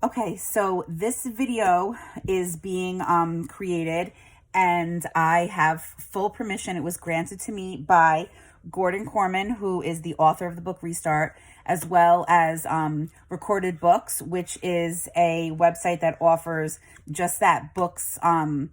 Okay, so this video is being created, and I have full permission. It was granted to me by Gordon Korman, who is the author of the book Restart, as well as Recorded Books, which is a website that offers just that, books on,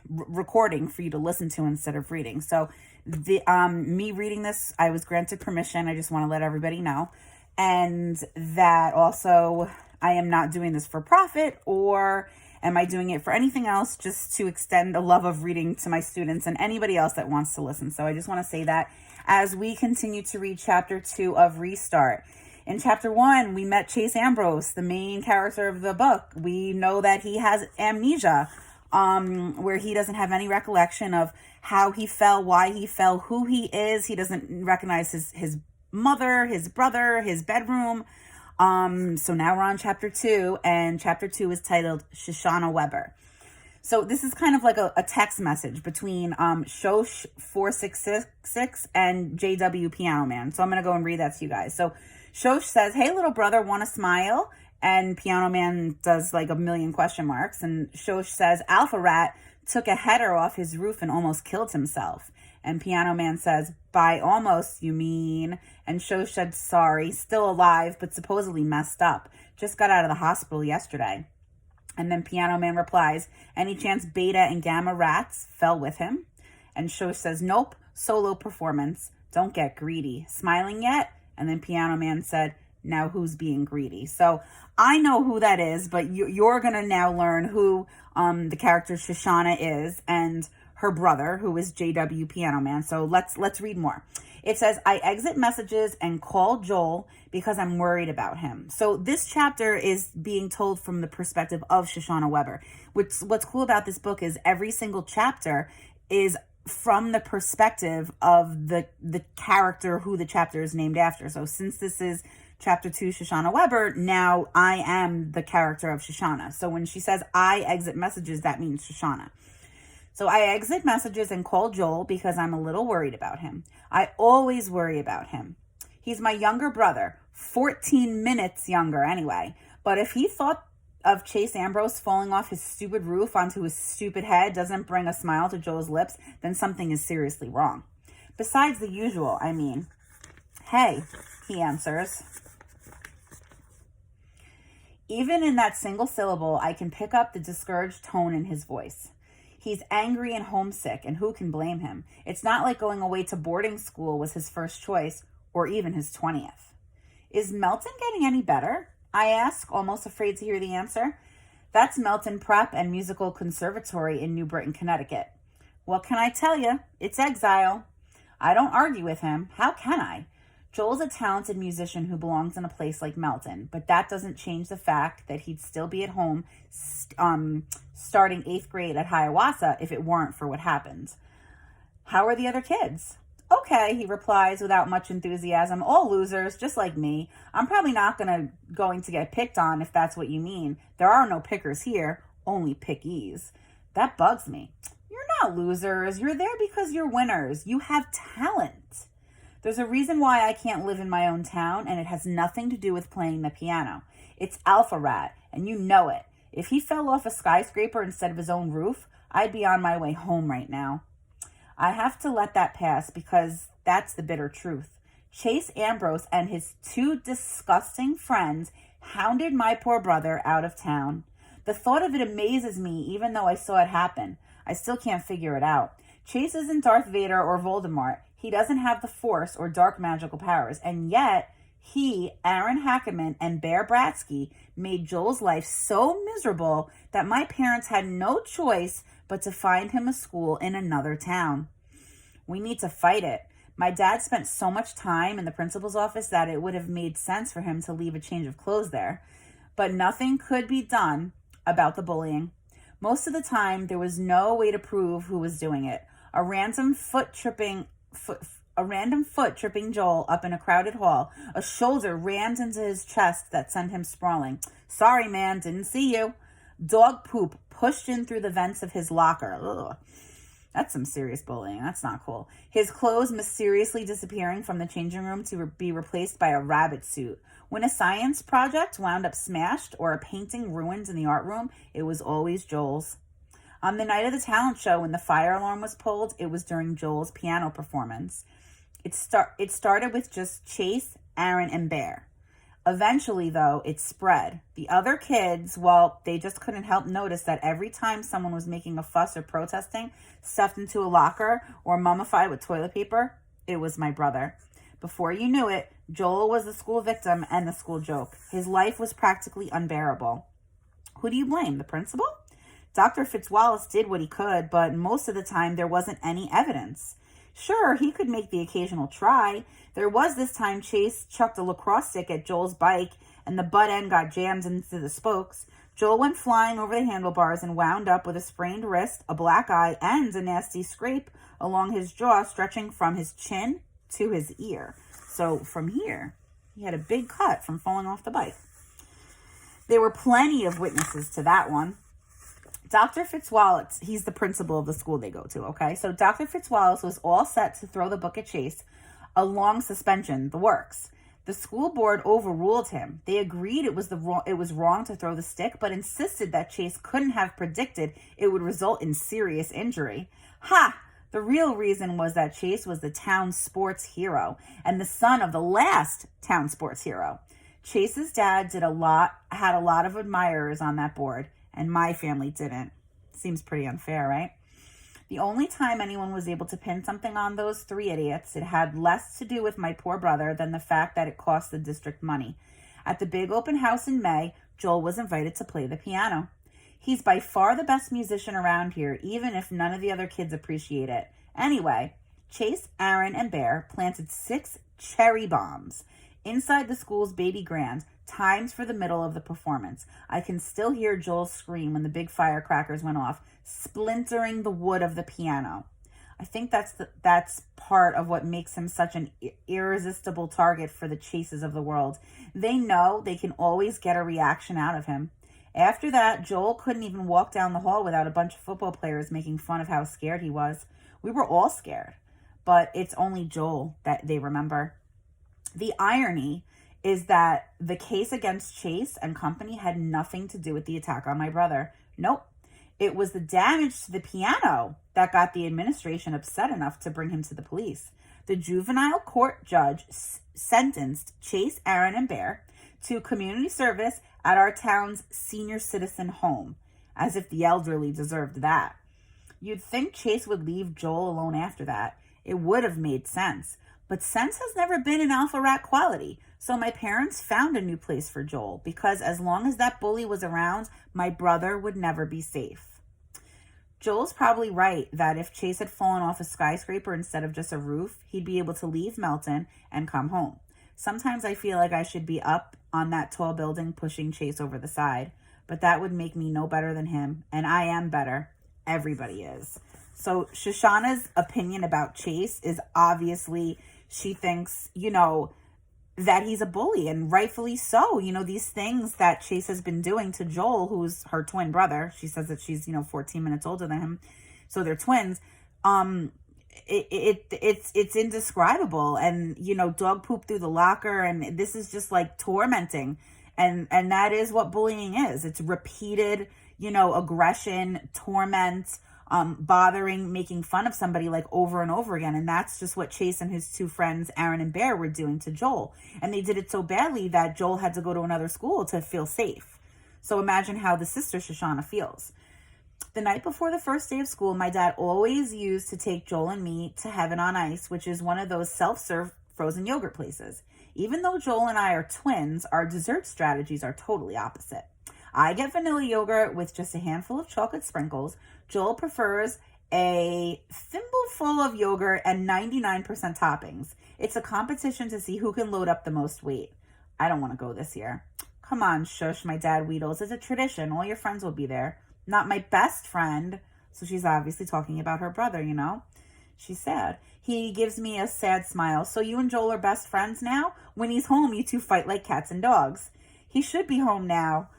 recording for you to listen to instead of reading. So the me reading this, I was granted permission. I just want to let everybody know. And that also, I am not doing this for profit, or am I doing it for anything else, just to extend the love of reading to my students and anybody else that wants to listen. So I just want to say that as we continue to read chapter 2 of Restart. In chapter 1, we met Chase Ambrose, the main character of the book. We know that he has amnesia, where he doesn't have any recollection of how he fell, why he fell, who he is. He doesn't recognize his mother, his brother, his bedroom. So now we're on chapter 2, and chapter 2 is titled Shoshanna Weber. So this is kind of like a text message between Shosh 466 and JW Piano Man. So I'm going to go and read that to you guys. So Shosh says, "Hey little brother, want to smile?" And Piano Man does like a million question marks. And Shosh says, "Alpha Rat took a header off his roof and almost killed himself." And Piano Man says, "By almost, you mean?" And Shosh said, "Sorry, still alive, but supposedly messed up. Just got out of the hospital yesterday." And then Piano Man replies, "Any chance Beta and Gamma rats fell with him?" And Shosh says, "Nope, solo performance. Don't get greedy. Smiling yet?" And then Piano Man said, "Now who's being greedy?" So I know who that is, but you're going to now learn who the character Shoshanna is, and her brother, who is JW Piano Man. So let's read more. It says, "I exit messages and call Joel because I'm worried about him." So this chapter is being told from the perspective of Shoshanna Weber. What's cool about this book is every single chapter is from the perspective of the character who the chapter is named after. So since this is chapter 2, Shoshanna Weber, now I am the character of Shoshanna. So when she says I exit messages, that means Shoshanna. So I exit messages and call Joel because I'm a little worried about him. I always worry about him. He's my younger brother, 14 minutes younger anyway. But if he thought of Chase Ambrose falling off his stupid roof onto his stupid head doesn't bring a smile to Joel's lips, then something is seriously wrong. Besides the usual, I mean. "Hey," he answers. Even in that single syllable, I can pick up the discouraged tone in his voice. He's angry and homesick, and who can blame him? It's not like going away to boarding school was his first choice, or even his 20th. "Is Melton getting any better?" I ask, almost afraid to hear the answer. "That's Melton Prep and Musical Conservatory in New Britain, Connecticut." "What can I tell you? It's exile." I don't argue with him. How can I? Joel's a talented musician who belongs in a place like Melton, but that doesn't change the fact that he'd still be at home starting 8th grade at Hiawatha if it weren't for what happened. "How are the other kids?" "Okay," he replies without much enthusiasm. "All losers, just like me. I'm probably not going to get picked on if that's what you mean. There are no pickers here, only pickies." That bugs me. You're not losers. You're there because you're winners. You have talent. There's a reason why I can't live in my own town, and it has nothing to do with playing the piano. It's Alpha Rat, and you know it. If he fell off a skyscraper instead of his own roof, I'd be on my way home right now. I have to let that pass because that's the bitter truth. Chase Ambrose and his 2 disgusting friends hounded my poor brother out of town. The thought of it amazes me, even though I saw it happen. I still can't figure it out. Chase isn't Darth Vader or Voldemort. He doesn't have the Force or dark magical powers, and yet he, Aaron Hackerman, and Bear Bratsky made Joel's life so miserable that my parents had no choice but to find him a school in another town. We need to fight it. My dad spent so much time in the principal's office that it would have made sense for him to leave a change of clothes there. But nothing could be done about the bullying. Most of the time, there was no way to prove who was doing it. A random foot tripping Joel up in a crowded hall. A shoulder rammed into his chest that sent him sprawling. "Sorry, man, didn't see you." Dog poop pushed in through the vents of his locker. Ugh. That's some serious bullying. That's not cool. His clothes mysteriously disappearing from the changing room to be replaced by a rabbit suit. When a science project wound up smashed or a painting ruined in the art room, it was always Joel's. On the night of the talent show, when the fire alarm was pulled, it was during Joel's piano performance. It started with just Chase, Aaron, and Bear. Eventually, though, it spread. The other kids, well, they just couldn't help notice that every time someone was making a fuss or protesting, stuffed into a locker or mummified with toilet paper, it was my brother. Before you knew it, Joel was the school victim and the school joke. His life was practically unbearable. Who do you blame? The principal? Dr. Fitzwallace did what he could, but most of the time there wasn't any evidence. Sure, he could make the occasional try. There was this time Chase chucked a lacrosse stick at Joel's bike and the butt end got jammed into the spokes. Joel went flying over the handlebars and wound up with a sprained wrist, a black eye, and a nasty scrape along his jaw stretching from his chin to his ear. So from here, he had a big cut from falling off the bike. There were plenty of witnesses to that one. Dr. Fitzwallace, he's the principal of the school they go to, okay? So Dr. Fitzwallace was all set to throw the book at Chase, a long suspension, the works. The school board overruled him. They agreed it was wrong to throw the stick, but insisted that Chase couldn't have predicted it would result in serious injury. Ha! The real reason was that Chase was the town sports hero and the son of the last town sports hero. Chase's dad had a lot of admirers on that board, and my family didn't. Seems pretty unfair, right? The only time anyone was able to pin something on those three idiots, it had less to do with my poor brother than the fact that it cost the district money. At the big open house in May, Joel was invited to play the piano. He's by far the best musician around here, even if none of the other kids appreciate it. Anyway, Chase, Aaron, and Bear planted 6 cherry bombs inside the school's baby grand, timed for the middle of the performance. I can still hear Joel scream when the big firecrackers went off, splintering the wood of the piano. I think that's part of what makes him such an irresistible target for the Chases of the world. They know they can always get a reaction out of him. After that, Joel couldn't even walk down the hall without a bunch of football players making fun of how scared he was. We were all scared, but it's only Joel that they remember. The irony is that the case against Chase and company had nothing to do with the attack on my brother. Nope. It was the damage to the piano that got the administration upset enough to bring him to the police. The juvenile court judge sentenced Chase, Aaron, and Bear to community service at our town's senior citizen home, as if the elderly deserved that. You'd think Chase would leave Joel alone after that. It would have made sense. But sense has never been an alpha rat quality. So my parents found a new place for Joel because as long as that bully was around, my brother would never be safe. Joel's probably right that if Chase had fallen off a skyscraper instead of just a roof, he'd be able to leave Melton and come home. Sometimes I feel like I should be up on that tall building pushing Chase over the side, but that would make me no better than him, and I am better. Everybody is. So Shoshanna's opinion about Chase is obviously she thinks, that he's a bully, and rightfully so. These things that Chase has been doing to Joel, who's her twin brother. She says that she's, 14 minutes older than him. So they're twins. It's indescribable. And, dog poop through the locker. And this is just like tormenting. And that is what bullying is. It's repeated, aggression, torment, bothering, making fun of somebody like over and over again. And that's just what Chase and his 2 friends, Aaron and Bear, were doing to Joel. And they did it so badly that Joel had to go to another school to feel safe. So imagine how the sister Shoshanna feels. The night before the first day of school, my dad always used to take Joel and me to Heaven on Ice, which is one of those self-serve frozen yogurt places. Even though Joel and I are twins, our dessert strategies are totally opposite. I get vanilla yogurt with just a handful of chocolate sprinkles. Joel prefers a thimbleful of yogurt and 99% toppings. It's a competition to see who can load up the most weight. I don't want to go this year. Come on, shush, my dad wheedles. It's a tradition. All your friends will be there. Not my best friend. So she's obviously talking about her brother, She's sad. He gives me a sad smile. So you and Joel are best friends now? When he's home, you two fight like cats and dogs. He should be home now.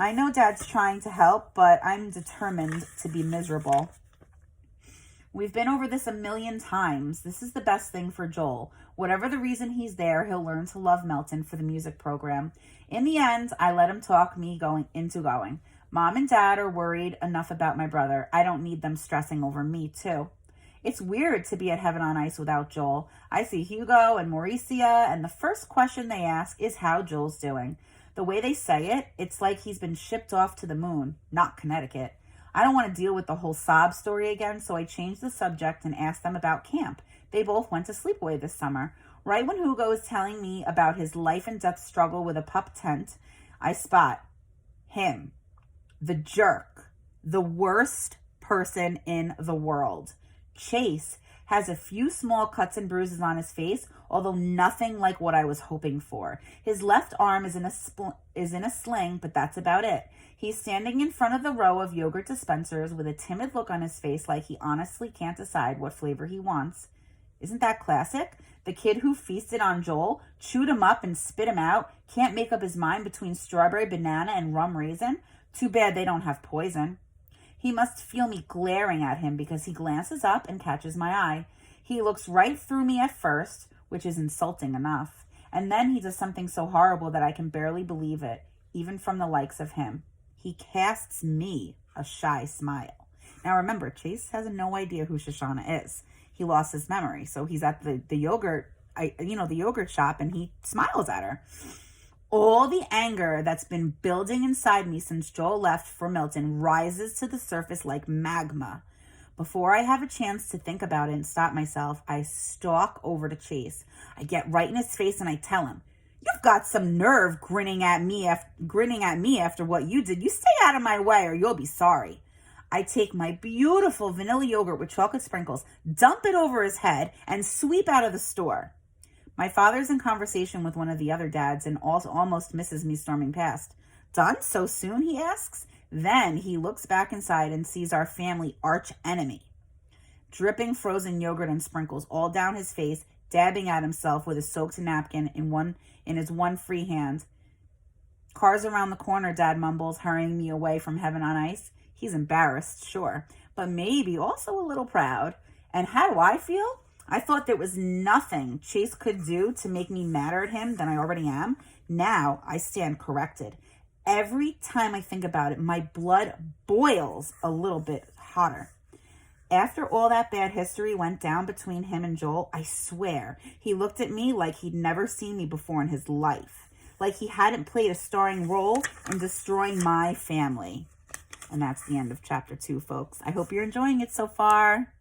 I know Dad's trying to help, but I'm determined to be miserable. We've been over this a million times. This is the best thing for Joel. Whatever the reason he's there, he'll learn to love Melton for the music program. In the end, I let him talk me going. Mom and Dad are worried enough about my brother. I don't need them stressing over me, too. It's weird to be at Heaven on Ice without Joel. I see Hugo and Mauricia, and the first question they ask is how Joel's doing. The way they say it, it's like he's been shipped off to the moon, not Connecticut. I don't want to deal with the whole sob story again, so I changed the subject and asked them about camp. They both went to sleepaway this summer. Right when Hugo is telling me about his life and death struggle with a pup tent, I spot him, the jerk, the worst person in the world. Chase has a few small cuts and bruises on his face, although nothing like what I was hoping for. His left arm is in a sling, but that's about it. He's standing in front of the row of yogurt dispensers with a timid look on his face like he honestly can't decide what flavor he wants. Isn't that classic? The kid who feasted on Joel, chewed him up and spit him out, can't make up his mind between strawberry banana and rum raisin? Too bad they don't have poison. He must feel me glaring at him because he glances up and catches my eye. He looks right through me at first, which is insulting enough. And then he does something so horrible that I can barely believe it, even from the likes of him. He casts me a shy smile. Now remember, Chase has no idea who Shoshanna is. He lost his memory, so he's at the yogurt shop, and he smiles at her. All the anger that's been building inside me since Joel left for Milton rises to the surface like magma. Before I have a chance to think about it and stop myself, I stalk over to Chase. I get right in his face and I tell him, "You've got some nerve grinning at me after what you did. You stay out of my way or you'll be sorry." I take my beautiful vanilla yogurt with chocolate sprinkles, dump it over his head, and sweep out of the store. My father's in conversation with one of the other dads and also almost misses me storming past. "Done so soon?" he asks. Then he looks back inside and sees our family archenemy, dripping frozen yogurt and sprinkles all down his face, dabbing at himself with a soaked napkin in his one free hand. "Cars around the corner," Dad mumbles, hurrying me away from Heaven on Ice. He's embarrassed, sure, but maybe also a little proud. And how do I feel? I thought there was nothing Chase could do to make me madder at him than I already am. Now I stand corrected. Every time I think about it, my blood boils a little bit hotter. After all that bad history went down between him and Joel, I swear, he looked at me like he'd never seen me before in his life. Like he hadn't played a starring role in destroying my family. And that's the end of chapter 2, folks. I hope you're enjoying it so far.